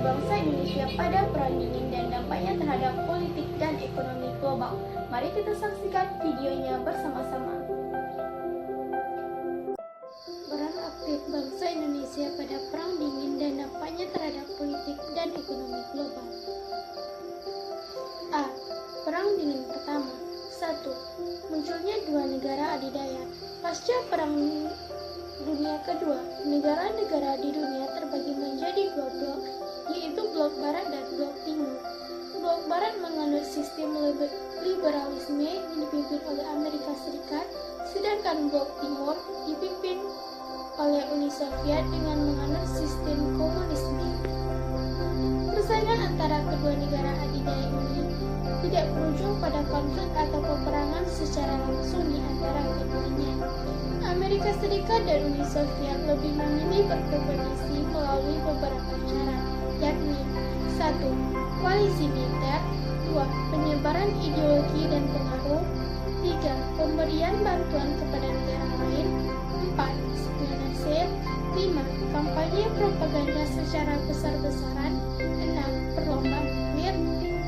bangsa Indonesia pada Perang Dingin dan dampaknya terhadap politik dan ekonomi global. Mari kita saksikan videonya bersama-sama. Peran aktif bangsa Indonesia pada Perang Dingin dan dampaknya terhadap politik dan ekonomi global. A. Perang Dingin pertama. 1. Munculnya dua negara adidaya. Pasca Perang Dunia Kedua, negara-negara di dunia terbagi menjadi dua blok, yaitu blok barat dan blok timur. Blok barat menganut sistem liberalisme yang dipimpin oleh Amerika Serikat, sedangkan blok timur dipimpin oleh Uni Soviet dengan menganut sistem komunisme. Persaingan antara kedua negara adidaya ini tidak berujung pada konflik atau peperangan secara langsung di antara keduanya. Amerika Serikat dan Uni Soviet lebih memilih berkompetisi melalui beberapa cara, yakni 1. Koalisi militer, 2. Penyebaran ideologi dan pengaruh, 3. Pemberian bantuan kepada negara lain, 4. Spionase, 5. Kampanye propaganda secara besar-besaran, 6. Perlombaan nuklir,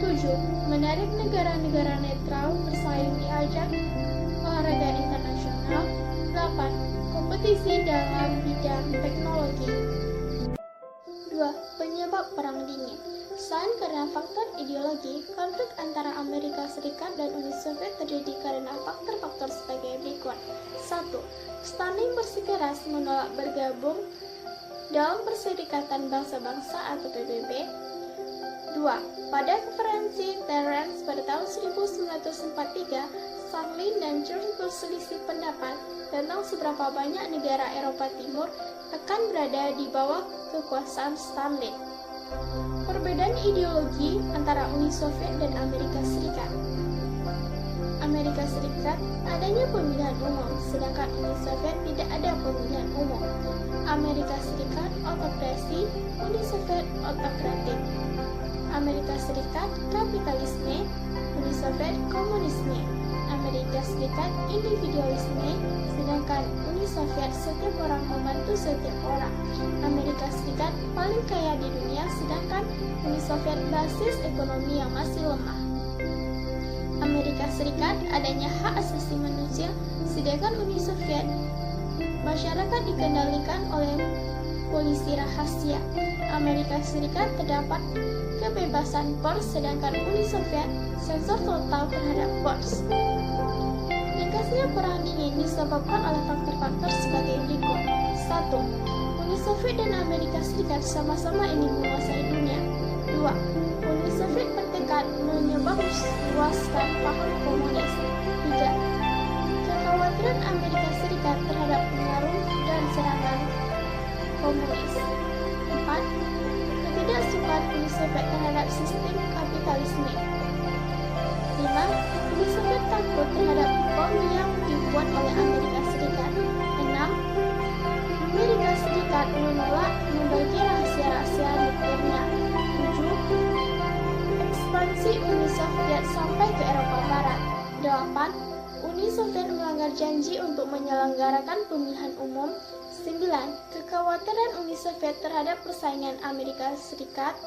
7. Menarik negara-negara netral bersaing di ajang olahraga internasional, 8. Kompetisi dalam bidang teknologi. 2. Penyebab Perang Dingin. Selain karena faktor ideologi, konflik antara Amerika Serikat dan Uni Soviet terjadi karena faktor-faktor sebagai berikut. 1. Stalin bersikeras menolak bergabung dalam Perserikatan Bangsa-Bangsa atau PBB. 2. Pada konferensi Terence pada tahun 1943, Stalin dan George berselisih pendapat tentang seberapa banyak negara Eropa Timur akan berada di bawah kekuasaan Stalin. Perbedaan ideologi antara Uni Soviet dan Amerika Serikat. Amerika Serikat adanya pemilihan umum, sedangkan Uni Soviet tidak ada pemilihan umum. Amerika Serikat autokrasi, Uni Soviet autokratik. Amerika Serikat kapitalisme, Uni Soviet komunisme. Amerika Serikat individualisme, sedangkan Uni Soviet setiap orang membantu setiap orang. Amerika Serikat paling kaya di dunia, sedangkan Uni Soviet basis ekonomi yang masih lemah. Amerika Serikat adanya hak asasi manusia, sedangkan Uni Soviet masyarakat dikendalikan oleh polisi rahasia. Amerika Serikat terdapat kebebasan pers, sedangkan Uni Soviet sensor total terhadap pers. Ringkasnya Perang Dingin disebabkan oleh faktor-faktor sebagai berikut. 1. Uni Soviet dan Amerika Serikat sama-sama ingin menguasai dunia. 2. Uni Soviet bertekad menyebarluaskan paham komunis. 3. Kekhawatiran Amerika Serikat terhadap pengaruh dan serangan komunis. 4. Ketidaksukaan Uni Soviet terhadap sistem kapitalisme. 5. Uni Soviet takut terhadap bom yang dibuat oleh Amerika Serikat. 6. Amerika Serikat menolak membagi rahasia-rahasia nuklirnya. 7. Ekspansi Uni Soviet sampai ke Eropa Barat. 8. Uni Soviet melanggar janji untuk menyelenggarakan pemilihan umum. 9. Kekhawatiran Uni Soviet terhadap persaingan Amerika Serikat.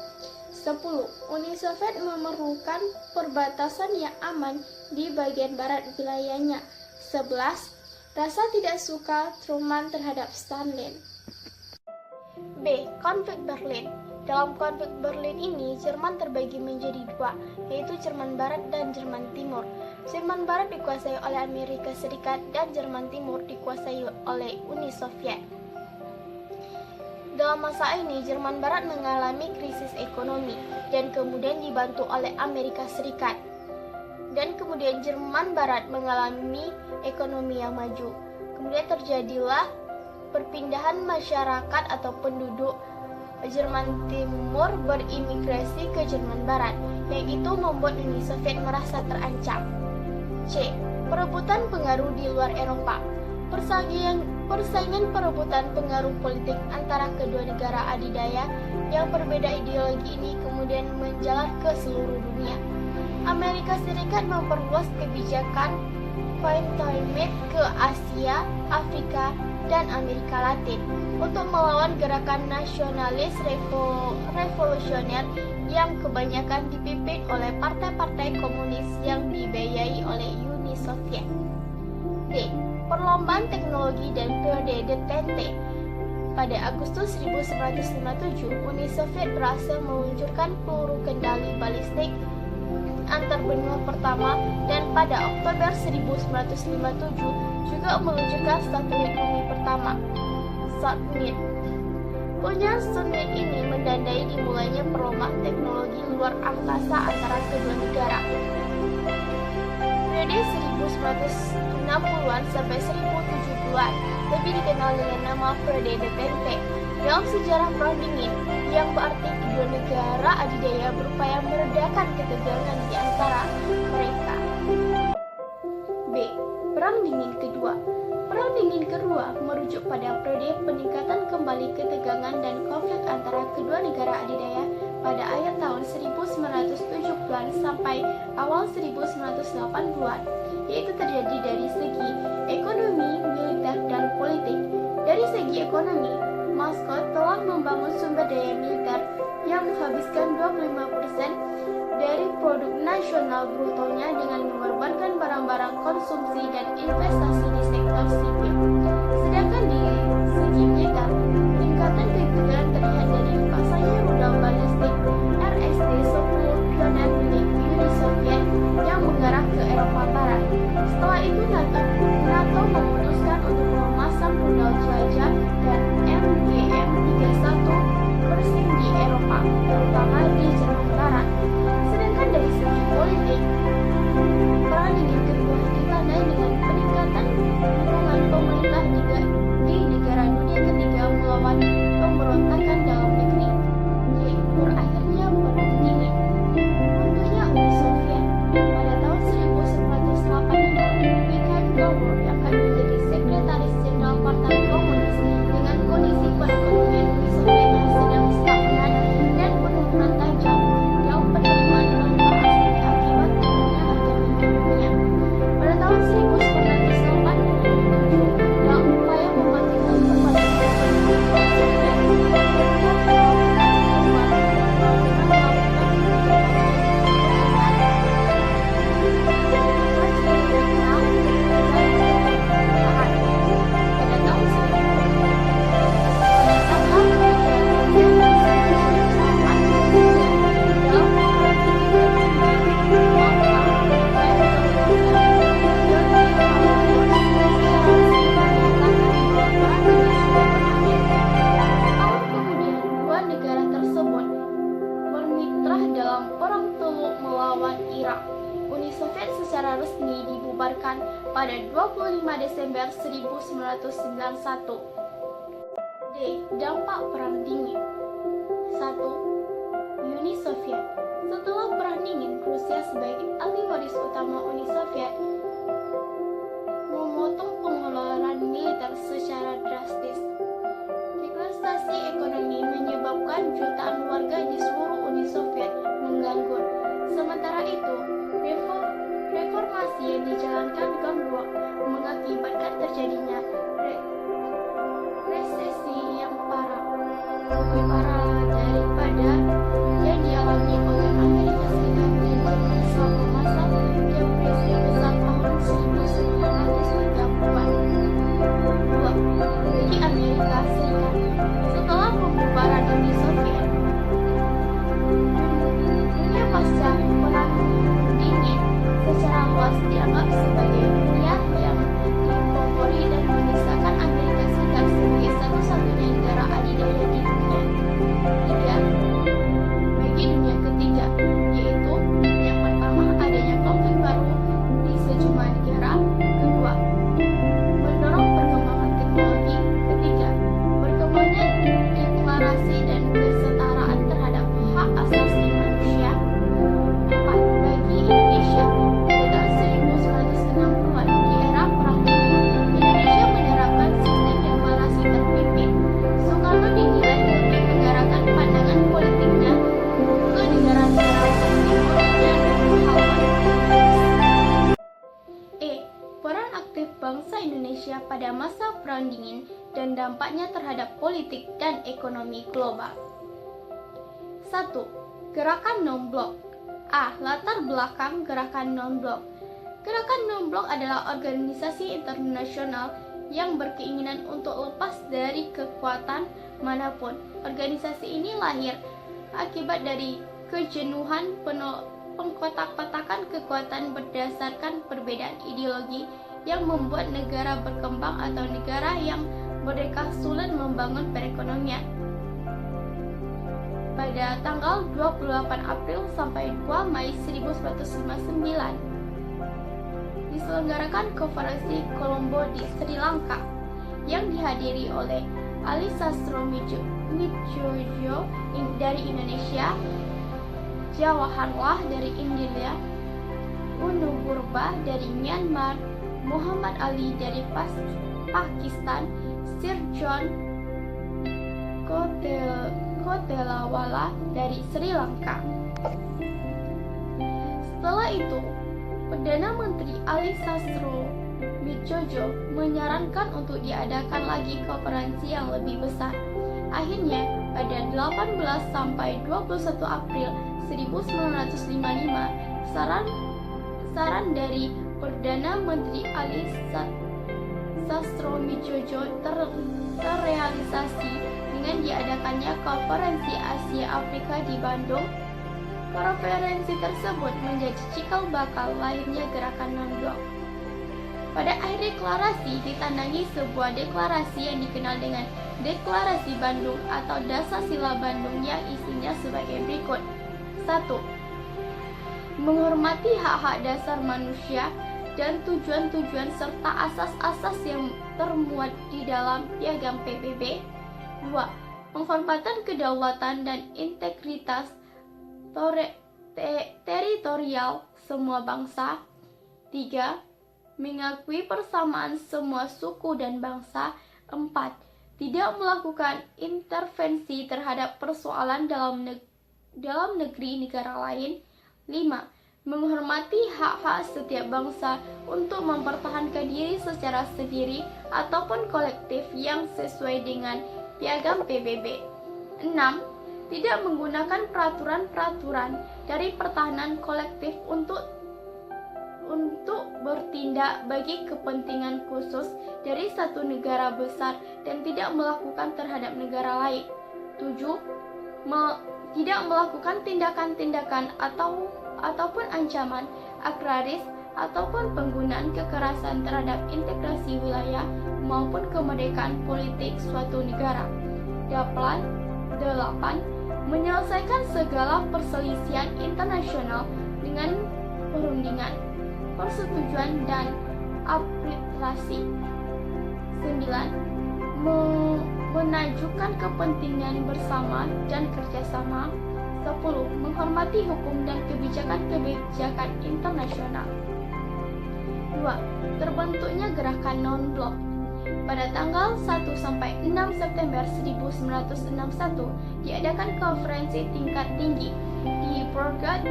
10. Uni Soviet memerlukan perbatasan yang aman di bagian barat wilayahnya. 11. Rasa tidak suka Truman terhadap Stalin. B. Konflik Berlin. Dalam konflik Berlin ini, Jerman terbagi menjadi dua, yaitu Jerman Barat dan Jerman Timur. Jerman Barat dikuasai oleh Amerika Serikat dan Jerman Timur dikuasai oleh Uni Soviet. Dalam masa ini, Jerman Barat mengalami krisis ekonomi dan kemudian dibantu oleh Amerika Serikat. Dan kemudian Jerman Barat mengalami ekonomi yang maju. Kemudian terjadilah perpindahan masyarakat atau penduduk Jerman Timur berimigrasi ke Jerman Barat, yang itu membuat Uni Soviet merasa terancam. C. Perebutan pengaruh di luar Eropa. Persaingan perebutan pengaruh politik antara kedua negara adidaya yang berbeda ideologi ini kemudian menjalar ke seluruh dunia. Amerika Serikat memperluas kebijakan Cantonment ke Asia, Afrika, dan Amerika Latin untuk melawan gerakan nasionalis revolusioner yang kebanyakan dipimpin oleh partai-partai komunis yang dibiayai oleh Uni Soviet. D. Perlombaan teknologi dan periode detente. Pada Agustus 1957, Uni Soviet berhasil meluncurkan peluru kendali balistik antarbenua pertama, dan pada Oktober 1957 juga meluncurkan satelit bumi pertama, Sputnik. Kunjungan Sputnik ini menandai dimulainya perlombaan teknologi luar angkasa antara kedua negara. Periode 1960-an sampai 1070-an lebih dikenal dengan nama periode detente dalam sejarah Perang Dingin, yang berarti kedua negara adidaya berupaya meredakan ketegangan di antara mereka. B. Perang Dingin Kedua. Perang Dingin Kedua merujuk pada periode peningkatan kembali ketegangan dan konflik antara kedua negara adidaya pada akhir tahun 1970-an sampai awal 1980-an, yaitu terjadi dari segi ekonomi, militer, dan politik. Dari segi ekonomi, Moskow telah membangun sumber daya militer yang menghabiskan 25% dari produk nasional brutonya dengan mengorbankan barang-barang konsumsi dan investasi di sektor sipil. Sedangkan di segi militer, peningkatan ketegangan terlihat dari dipasangnya rudal balistik RSD-10 pioner milik Uni Soviet yang mengarah ke Eropa Barat. Setelah itu NATO memutuskan untuk memasang rudal jelajah dan MGM-31 Pershing di Eropa, terutama di Jerman Barat. Sedangkan dari segi politik, Perang Dingin Kedua ditandai dengan peningkatan dukungan pemerintah di negara dunia ketiga melawan pemberontakan dalam negeri. Berakhirnya Perang Dingin. Runtuhnya Uni Soviet. Pada tahun 1985, Mikhail Gorbachev yang akan menjadi sekretaris jenderal Partai Komunis dengan kondisi perekonomian Uni Soviet yang sedang stagnan dan penurunan tajam dalam penerimaan valuta asing akibat turunnya harga minyak dunia. Pada tahun 1987, dalam upaya mematikan kembali pada 25 Desember 1991. D. Dampak Perang Dingin. 1. Uni Soviet. Setelah Perang Dingin, Rusia sebagai ahli waris utama Uni Soviet memotong pengeluaran militer secara drastis. Deflasi ekonomi menyebabkan jutaan warga di seluruh Uni Soviet menganggur. Sementara itu, reformasi yang dijalankan Gorbachev mengakibatkan terjadinya resesi yang lebih parah daripada yang dialami oleh Amerika Serikat dan Jerman selama masa depresi besar tahun 1930-an. 2. Bagi Amerika Serikat, setelah pembubaran Uni Soviet, dunia pasca Perang Dingin secara luas dianggap sebagai dunia yang dikompori dan menyisakan Amerika Serikat sebagai satu-satunya negara adidaya di dunia. 3. Bagi dunia ketiga, Indonesia pada masa Perang Dingin dan dampaknya terhadap politik dan ekonomi global. 1. Gerakan Non-Blok. A. Latar belakang Gerakan Non-Blok. Gerakan Non-Blok adalah organisasi internasional yang berkeinginan untuk lepas dari kekuatan manapun. Organisasi ini lahir akibat dari kejenuhan pengkotak-kotakan kekuatan berdasarkan perbedaan ideologi yang membuat negara berkembang atau negara yang merdeka sulit membangun perekonomian. Pada tanggal 28 April sampai 2 Mei 1959 diselenggarakan konferensi Colombo di Sri Lanka yang dihadiri oleh Ali Sastro-Midjojo dari Indonesia, Jawaharlal dari India, Unu Purba dari Myanmar, Muhammad Ali dari Pakistan, Sir John Kotelawala dari Sri Lanka. Setelah itu, Perdana Menteri Ali Sastro-Midjojo menyarankan untuk diadakan lagi konferensi yang lebih besar. Akhirnya, pada 18 sampai 21 April 1955, saran dari Perdana Menteri Ali Sastro-Midjojo terrealisasi dengan diadakannya Konferensi Asia Afrika di Bandung. Konferensi tersebut menjadi cikal bakal lahirnya Gerakan Non-Blok. Pada akhir deklarasi ditandangi sebuah deklarasi yang dikenal dengan Deklarasi Bandung atau Dasar-Sila Bandung yang isinya sebagai berikut. 1. Menghormati hak-hak dasar manusia dan tujuan-tujuan serta asas-asas yang termuat di dalam Piagam PBB. 2. Penghormatan kedaulatan dan integritas teritorial semua bangsa. 3. Mengakui persamaan semua suku dan bangsa. 4. Tidak melakukan intervensi terhadap persoalan dalam negeri negara lain. 5. Menghormati hak-hak setiap bangsa untuk mempertahankan diri secara sendiri ataupun kolektif yang sesuai dengan Piagam PBB. 6. Tidak menggunakan peraturan-peraturan dari pertahanan kolektif untuk bertindak bagi kepentingan khusus dari satu negara besar dan tidak melakukan terhadap negara lain. 7. Tidak melakukan tindakan-tindakan ataupun ancaman agraris ataupun penggunaan kekerasan terhadap integrasi wilayah maupun kemerdekaan politik suatu negara. 8. Menyelesaikan segala perselisihan internasional dengan perundingan, persetujuan, dan arbitrasi. 9. Menajukan kepentingan bersama dan kerjasama. 10. Menghormati hukum dan kebijakan internasional. 2. Terbentuknya Gerakan Non-Blok. Pada tanggal 1 sampai 6 September 1961 diadakan konferensi tingkat tinggi di Belgrade,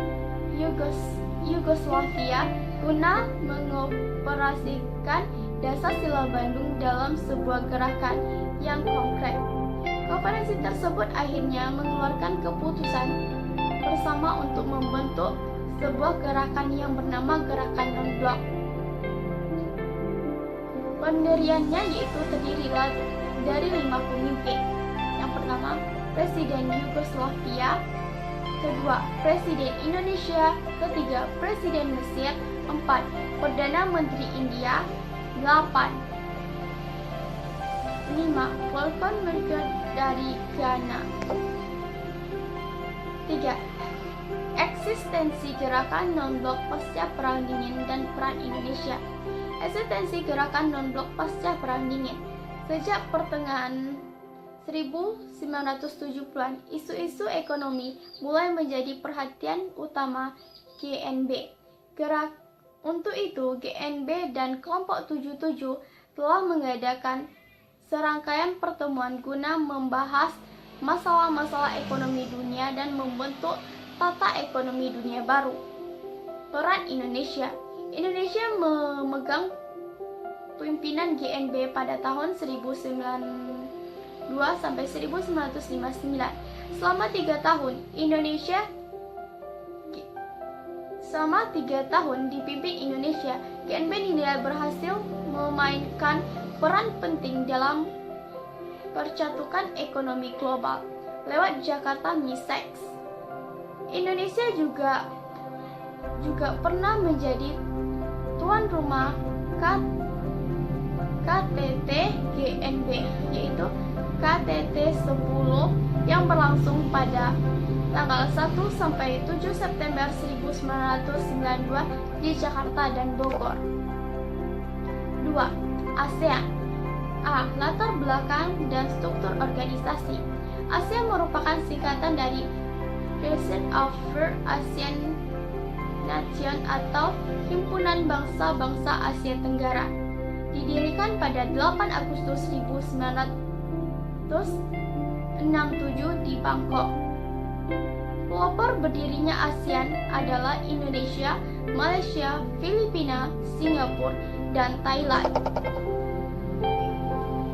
Yugoslavia guna mengoperasikan Dasar-Sila Bandung dalam sebuah gerakan yang konkret. Konferensi tersebut akhirnya mengeluarkan keputusan bersama untuk membentuk sebuah gerakan yang bernama Gerakan Non-Blok. Pendiriannya yaitu terdiri dari 5 pemimpin. Yang pertama, Presiden Yugoslavia. Kedua, Presiden Indonesia. Ketiga, Presiden Mesir. 4. Perdana Menteri India. 8. 5. Walton Merger dari Ghana. 3. Eksistensi Gerakan Non-Blok pasca Perang Dingin dan peran Indonesia. Eksistensi Gerakan Non-Blok pasca Perang Dingin. Sejak pertengahan 1970-an, isu-isu ekonomi mulai menjadi perhatian utama GNB. Untuk itu, GNB dan kelompok 77 telah mengadakan serangkaian pertemuan guna membahas masalah-masalah ekonomi dunia dan membentuk tata ekonomi dunia baru. Peran Indonesia. Indonesia memegang pimpinan GNB pada tahun 1902 sampai 1959. Selama 3 tahun dipimpin Indonesia, GNB dinilai berhasil memainkan peran penting dalam percatukan ekonomi global lewat Jakarta MISEX. Indonesia juga pernah menjadi tuan rumah KTT GNB, yaitu KTT 10 yang berlangsung pada tanggal 1 sampai 7 September 1992 di Jakarta dan Bogor. 2. ASEAN. A. Latar belakang dan struktur organisasi. ASEAN merupakan singkatan dari Federation of Asian Nations atau Himpunan Bangsa-Bangsa Asia Tenggara. Didirikan pada 8 Agustus 1967 di Bangkok. Pelopor berdirinya ASEAN adalah Indonesia, Malaysia, Filipina, Singapura, dan Thailand.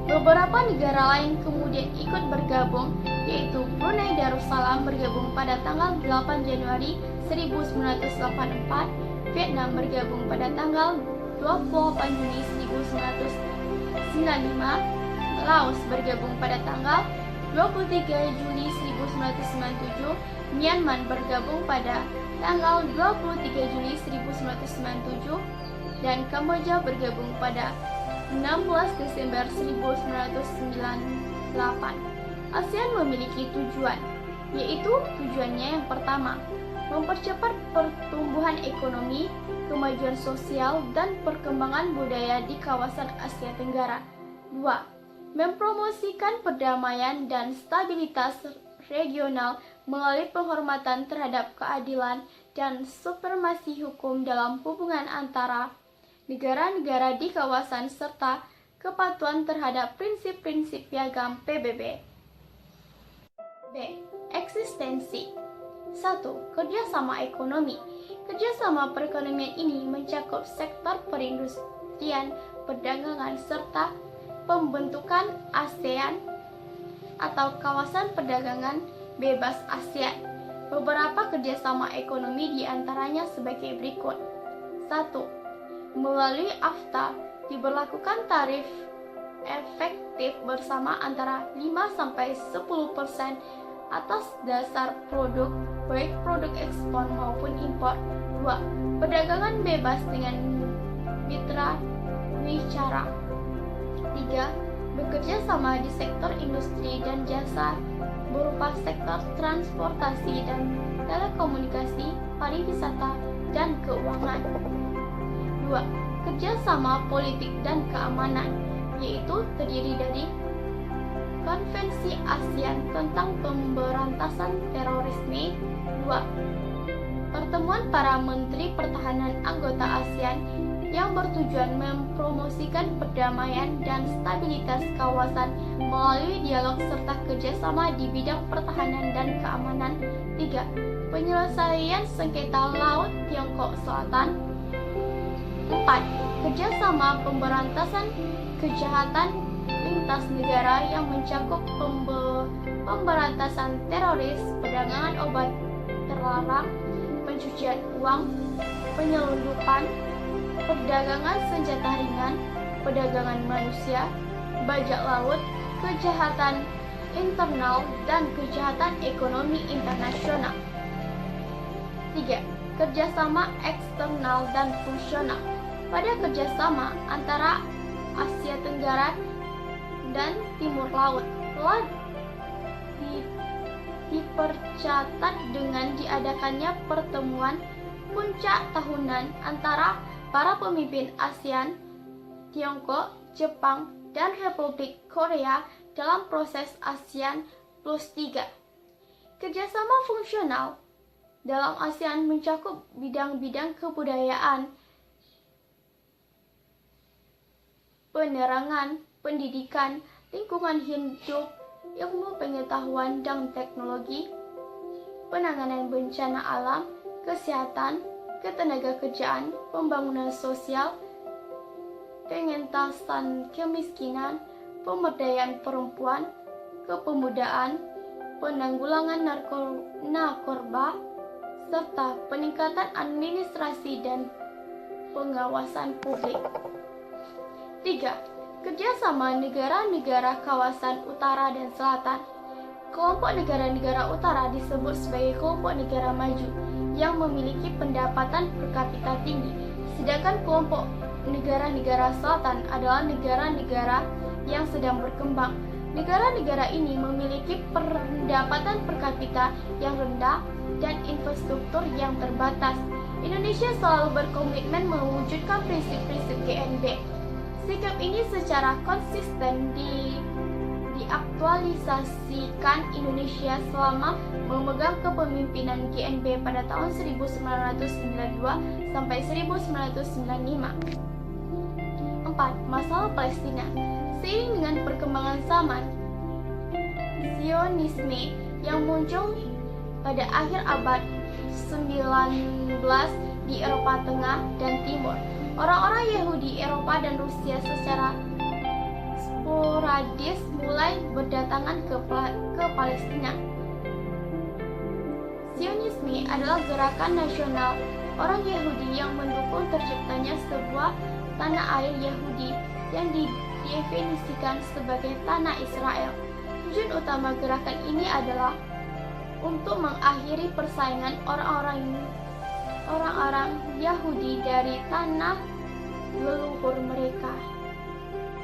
Beberapa negara lain kemudian ikut bergabung, yaitu Brunei Darussalam bergabung pada tanggal 8 Januari 1984, Vietnam bergabung pada tanggal 28 Juni 1995, Laos bergabung pada tanggal 23 Juli 1997, Myanmar bergabung pada tanggal 23 Juli 1997, dan Kamboja bergabung pada 16 Desember 1998. ASEAN memiliki tujuan, yaitu tujuannya yang pertama, mempercepat pertumbuhan ekonomi, kemajuan sosial, dan perkembangan budaya di kawasan Asia Tenggara. 2. Mempromosikan perdamaian dan stabilitas regional melalui penghormatan terhadap keadilan dan supremasi hukum dalam hubungan antara negara-negara di kawasan serta kepatuhan terhadap prinsip-prinsip piagam PBB. B. Eksistensi. 1. Kerjasama ekonomi. Kerjasama perekonomian ini mencakup sektor perindustrian, perdagangan, serta pembentukan ASEAN atau kawasan perdagangan bebas ASEAN. Beberapa kerjasama ekonomi diantaranya sebagai berikut. 1. Melalui AFTA diberlakukan tarif efektif bersama antara 5-10% atas dasar produk, baik produk ekspor maupun impor. 2. Perdagangan bebas dengan mitra bicara. 3. Bekerja sama di sektor industri dan jasa berupa sektor transportasi dan telekomunikasi, pariwisata, dan keuangan. 2. Kerjasama politik dan keamanan, yaitu terdiri dari Konvensi ASEAN tentang Pemberantasan Terorisme. 2. Pertemuan para Menteri Pertahanan anggota ASEAN yang bertujuan mempromosikan perdamaian dan stabilitas kawasan melalui dialog serta kerjasama di bidang pertahanan dan keamanan. 3. Penyelesaian sengketa Laut Tiongkok Selatan. 4. Kerjasama pemberantasan kejahatan lintas negara yang mencakup pemberantasan teroris, perdagangan obat terlarang, pencucian uang, penyelundupan, perdagangan senjata ringan, perdagangan manusia, bajak laut, kejahatan internal, dan kejahatan ekonomi internasional. 3. Kerjasama eksternal dan fungsional. Pada kerjasama antara Asia Tenggara dan Timur Laut telah dipercatat dengan diadakannya pertemuan puncak tahunan antara para pemimpin ASEAN, Tiongkok, Jepang, dan Republik Korea dalam proses ASEAN Plus 3. Kerjasama fungsional dalam ASEAN mencakup bidang-bidang kebudayaan, penerangan, pendidikan, lingkungan hidup, ilmu pengetahuan dan teknologi, penanganan bencana alam, kesehatan, ketenagakerjaan, pembangunan sosial, pengentasan kemiskinan, pemberdayaan perempuan, kepemudaan, penanggulangan narkoba, serta peningkatan administrasi dan pengawasan publik. 3. Kerjasama negara-negara kawasan utara dan selatan. Kelompok negara-negara utara disebut sebagai kelompok negara maju yang memiliki pendapatan per kapita tinggi, sedangkan kelompok negara-negara selatan adalah negara-negara yang sedang berkembang. Negara-negara ini memiliki pendapatan per kapita yang rendah dan infrastruktur yang terbatas. Indonesia selalu berkomitmen mewujudkan prinsip-prinsip GNB. Sikap ini secara konsisten diaktualisasikan Indonesia selama memegang kepemimpinan GNB pada tahun 1992 sampai 1995. 4. Masalah Palestina. Seiring dengan perkembangan zaman Zionisme yang muncul pada akhir abad 19 di Eropa Tengah dan Timur, orang-orang Yahudi Eropa dan Rusia secara sporadis mulai berdatangan ke Palestina. Zionisme adalah gerakan nasional orang Yahudi yang mendukung terciptanya sebuah tanah air Yahudi yang didefinisikan sebagai tanah Israel. Tujuan utama gerakan ini adalah untuk mengakhiri persaingan orang-orang Yahudi dari tanah leluhur mereka.